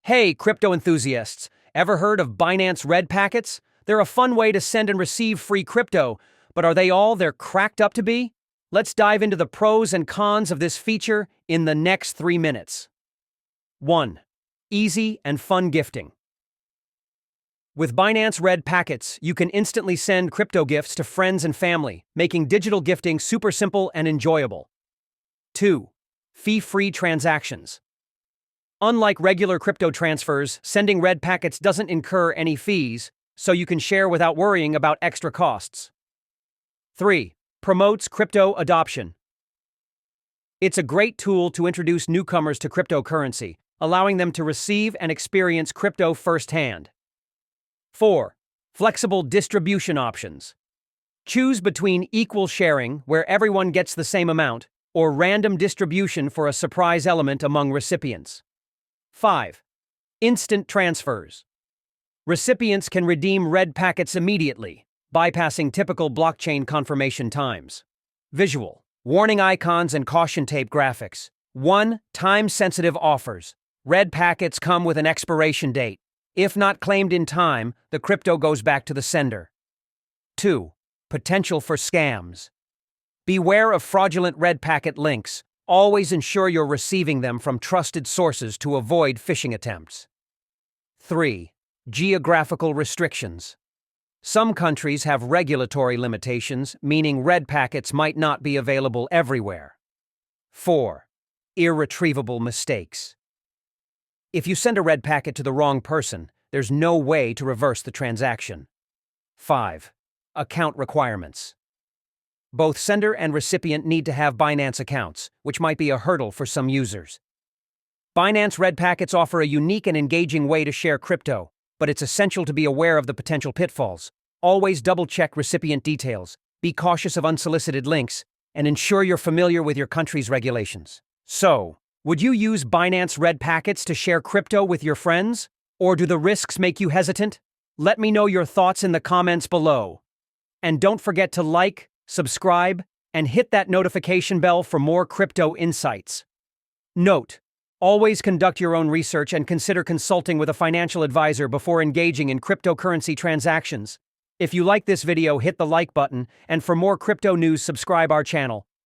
Hey, crypto enthusiasts! Ever heard of Binance Red Packets? They're a fun way to send and receive free crypto, but are they all they're cracked up to be? Let's dive into the pros and cons of this feature in the next 3 minutes. 1. Easy and fun gifting. With Binance Red Packets, you can instantly send crypto gifts to friends and family, making digital gifting super simple and enjoyable. 2. Fee-free transactions. Unlike regular crypto transfers, sending Red Packets doesn't incur any fees, so you can share without worrying about extra costs. 3. Promotes crypto adoption. It's a great tool to introduce newcomers to cryptocurrency, allowing them to receive and experience crypto firsthand. 4. Flexible distribution options. Choose between equal sharing, where everyone gets the same amount, or random distribution for a surprise element among recipients. 5. Instant transfers. Recipients can redeem Red Packets immediately, bypassing typical blockchain confirmation times. Visual. Warning icons and caution tape graphics. 1. Time-sensitive offers. Red Packets come with an expiration date. If not claimed in time, the crypto goes back to the sender. 2. Potential for scams. Beware of fraudulent Red Packet links. Always ensure you're receiving them from trusted sources to avoid phishing attempts. 3. Geographical restrictions. Some countries have regulatory limitations, meaning Red Packets might not be available everywhere. 4. Irretrievable mistakes. If you send a Red Packet to the wrong person, there's no way to reverse the transaction. 5. Account requirements. Both sender and recipient need to have Binance accounts, which might be a hurdle for some users. Binance Red Packets offer a unique and engaging way to share crypto, but it's essential to be aware of the potential pitfalls. Always double-check recipient details, be cautious of unsolicited links, and ensure you're familiar with your country's regulations. So, would you use Binance Red Packets to share crypto with your friends? Or do the risks make you hesitant? Let me know your thoughts in the comments below. And don't forget to like, subscribe, and hit that notification bell for more crypto insights. Note: always conduct your own research and consider consulting with a financial advisor before engaging in cryptocurrency transactions. If you like this video, hit the like button, and for more crypto news, subscribe our channel.